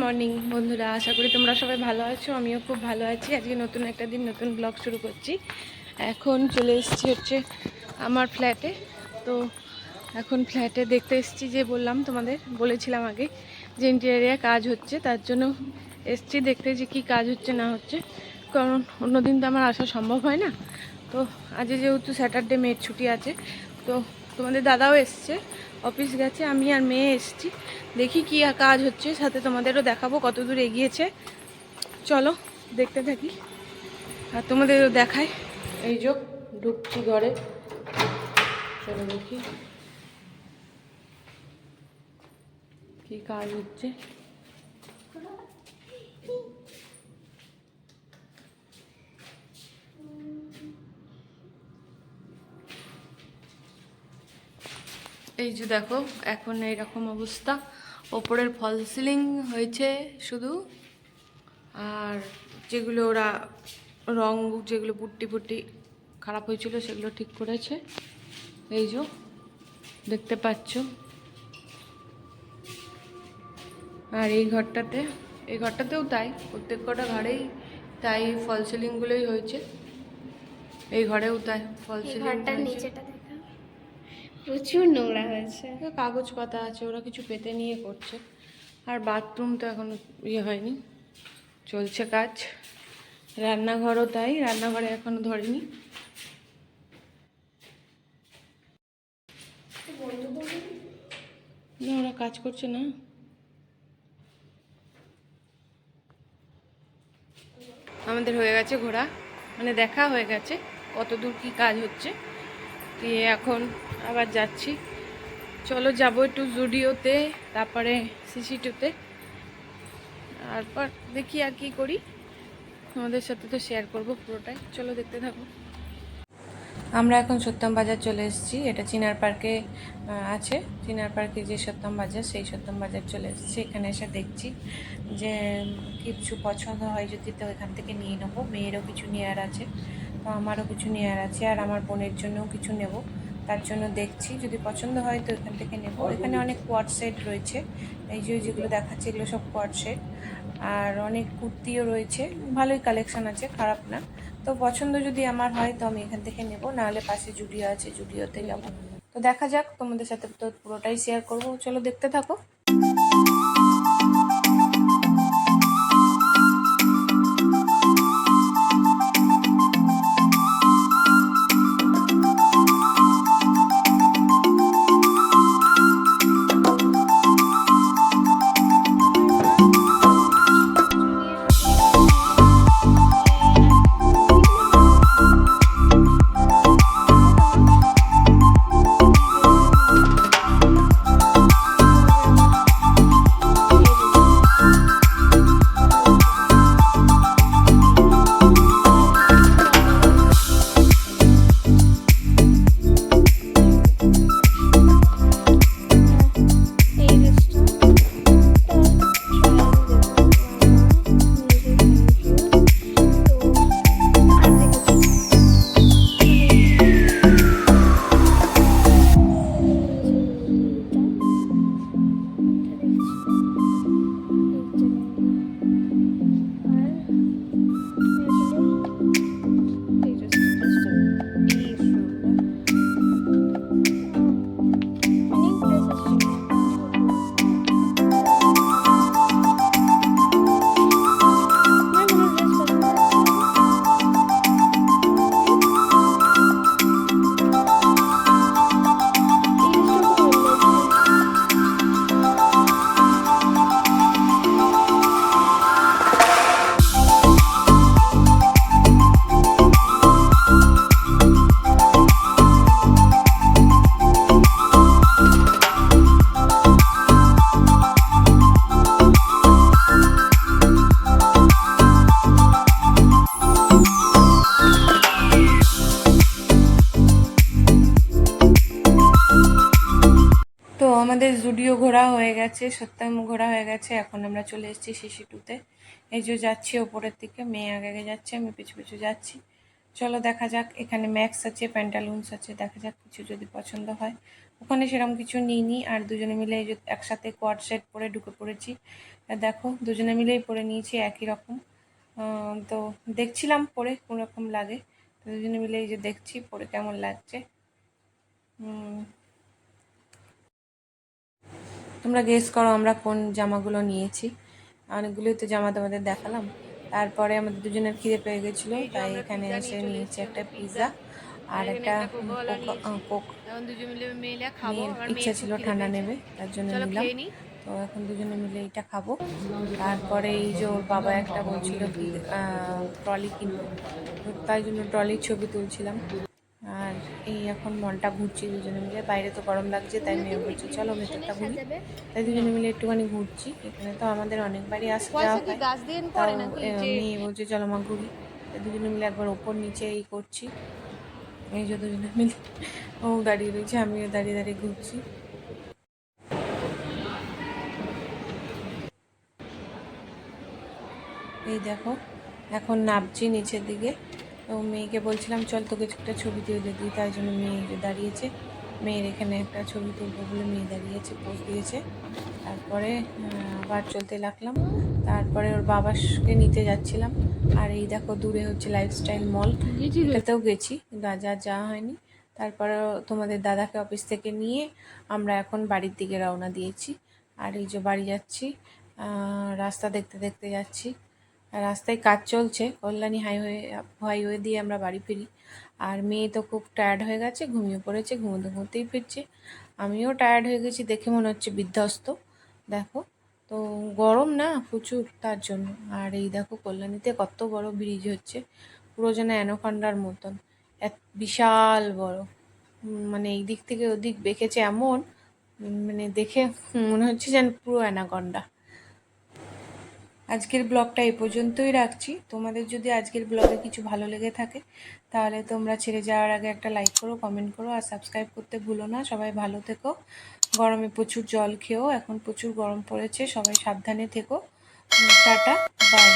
Morning বন্ধুরা, আশা করি তোমরা সবাই ভালো আছো। আমিও খুব ভালো আছি। আজকে নতুন একটা দিন, নতুন ব্লগ শুরু করছি। এখন চলে এসেছি হচ্ছে আমার ফ্ল্যাটে। তো এখন ফ্ল্যাটে দেখতে এসেছি, যে বলেছিলাম আগে যে ইন্টেরিয়ারে কাজ হচ্ছে, তার জন্য এসেছি দেখতে যে কি কাজ হচ্ছে না হচ্ছে। কারণ অন্যদিন তো আমার আসা সম্ভব হয় না। তো আজ যেহেতু স্যাটারডে, মেয়ের ছুটি আছে, তো তোমাদের দাদাও এসছে, অফিস গেছে, আমি আর মেয়ে এসছি। দেখি কি কাজ হচ্ছে, সাথে তোমাদেরও দেখাবো কত দূর এগিয়েছে। চলো দেখতে থাকি আর তোমাদেরও দেখায়। এই যে ঢুকছি ঘরে, চলো দেখি কি কাজ হচ্ছে। এই যে দেখো, এখন এইরকম অবস্থা। ওপরের ফল সিলিং হয়েছে শুধু, আর যেগুলো ওরা রং, যেগুলো পুট্টি পুট্টি খারাপ হয়েছিল সেগুলো ঠিক করেছে। এই যে দেখতে পাচ্ছ। আর এই ঘরটাতেও তাই, প্রত্যেক কটা ঘরেই তাই ফল সিলিংগুলোই হয়েছে। এই ঘরেও তাই ফল সিলিং হয়েছে। প্রচুর নোংরা হয়েছে। কাগজ পাতা আছে, ওরা কিছু পেতে নিয়ে করছে। আর বাথরুম তো এখন হয়নি, চলছে কাজ। রান্নাঘরও তাই, রান্নাঘরে এখনো ধরেনি। না, ওরা কাজ করছে না। আমাদের হয়ে গেছে ঘোরা, মানে দেখা হয়ে গেছে কত দূর কি কাজ হচ্ছে। দিয়ে এখন আবার যাচ্ছি। চলো যাবো একটু জুডিওতে, তারপরে সিসি2তে, তারপর দেখি আর কি করি। আমাদের সাথে তো শেয়ার করবো পুরোটাই, চলো দেখতে থাকো। আমরা এখন সত্যম বাজার চলে এসেছি। এটা চিনার পার্কে আছে। চিনার পার্কে যে সত্যম বাজার, সেই সত্যম বাজার চলে এসেছি। এখানে এসে দেখছি যে কিছু পছন্দ হয় যদি, তো এখান থেকে নিয়ে নেবো। মেয়েরও কিছু নেওয়ার আছে, তো আমারও কিছু নেওয়ার আছে, আর আমার বোনের জন্যও কিছু নেব। তার জন্য দেখছি, যদি পছন্দ হয় তো এখান থেকে নেব। এখানে অনেক কোয়াড সেট রয়েছে। এই যে যেগুলো দেখাচ্ছে, এগুলো সব কোয়াড সেট। আর অনেক কুর্তিও রয়েছে, ভালোই কালেকশন আছে, খারাপ না। তো পছন্দ যদি আমার হয় তো আমি এখান থেকে নেব, নাহলে পাশে জুডিও আছে, জুডিওতে যাব। তো দেখা যাক, তোমাদের সাথে তো পুরোটাই শেয়ার করব। চলো দেখতে থাকো। তো আমাদের জুডিও ঘোরা হয়ে গেছে, সত্যম ঘোরা হয়ে গেছে। এখন আমরা চলে এসেছি সিসি2তে। এই যে যাচ্ছি ওপরের দিকে, মেয়ে আগে আগে যাচ্ছে, আমি পিছু পিছু যাচ্ছি। চলো দেখা যাক। এখানে ম্যাক্স আছে, প্যান্টালুন্স আছে, দেখা যাক কিছু যদি পছন্দ হয় ওখানে সেরকম কিছু নিইনি। আর দুজনে মিলে এই যে একসাথে কোয়াড সেট পরে ঢুকে পড়েছি। আর দেখো দুজনে মিলেই পরে নিয়েছি একই রকম। তো দেখছিলাম পরে কোন রকম লাগে, তো দুজনে মিলে এই যে দেখছি পরে কেমন লাগছে। তোমরা গেস করো আমরা কোন জামাগুলো নিয়েছি। অনেকগুলোই তো জামা তোমাদের দেখালাম। তারপরে আমাদের দুজনের খিদে পেয়ে গেছিলো, তাই এখানে এসে নিয়েছি একটা পিৎজা আর একটা কোক। মেয়ের ইচ্ছা ছিল ঠান্ডা নেবে, তার জন্য নিলাম। তো এখন দুজনে মিলে এটা খাবো। তারপরে এই যে ওর বাবা একটা বলছিল কি ট্রলি কিনবে, তো তাই জন্য ট্রলির ছবি তুলছিলাম। আর এই এখন মনটা ঘুরছি দুজনে মিলে। বাইরে তো গরম লাগছে, তাই মেয়ে বলছে চলো ভেতরটা ঘুরি। তাই দুজনে মিলে একটুখানি ঘুরছি। এখানে তো আমাদের অনেকবারই আসা যাওয়া হয়, তাও মেয়ে বলছে চলো মা ঘুরি। তাই দুজনে মিলে একবার ওপর নিচে এই করছি। এই যে দুজনে মিলে ও দাঁড়িয়ে রয়েছে, আমিও দাঁড়িয়ে দাঁড়িয়ে ঘুরছি। এই দেখো এখন নামছি নিচের দিকে। তো মেয়েকে বলছিলাম চল তোকে একটা ছবি তুলে দিই, তাই জন্য মেয়ে দাঁড়িয়েছে। মেয়ের এখানে একটা ছবি তুলবো বলে মেয়ে দাঁড়িয়েছে, পোজ দিয়েছে। তারপরে আবার চলতে লাগলাম। তারপরে ওর বাবাকে নিতে যাচ্ছিলাম। আর এই দেখো দূরে হচ্ছে লাইফস্টাইল মল, এটাতেও গেছি কিন্তু আজ আর যাওয়া হয়নি। তারপরে তোমাদের দাদাকে অফিস থেকে নিয়ে আমরা এখন বাড়ির দিকে রওনা দিয়েছি। আর এই যে বাড়ি যাচ্ছি, রাস্তা দেখতে দেখতে যাচ্ছি। রাস্তায় কাজ চলছে, কল্যাণী হাইওয়ে দিয়ে আমরা বাড়ি ফিরি। আর মেয়ে তো খুব টায়ার্ড হয়ে গেছে, ঘুমিয়ে পড়েছে, ঘুমোতে ঘুমোতেই ফিরছে। আমিও টায়ার্ড হয়ে গেছি, দেখে মনে হচ্ছে বিধ্বস্ত। দেখো তো গরম না প্রচুর, তার জন্য। আর এই দেখো কল্যাণীতে কত বড় ব্রিজ হচ্ছে, পুরো যেন অ্যানাকন্ডার মতন, বিশাল বড়। মানে এই দিক থেকে ওদিক বেঁকেছে এমন, মানে দেখে মনে হচ্ছে যেন পুরো অ্যানাকন্ডা। আজকের ব্লগটা এই পর্যন্তই রাখছি। তোমাদের যদি আজকের ব্লগে কিছু ভালো লেগে থাকে তাহলে তোমরা ছেড়ে যাওয়ার আগে একটা লাইক করো, কমেন্ট করো আর সাবস্ক্রাইব করতে ভুলো না। সবাই ভালো থেকো, গরমে প্রচুর জল খেও, এখন প্রচুর গরম পড়েছে, সবাই সাবধানে থেকো। Tata, by.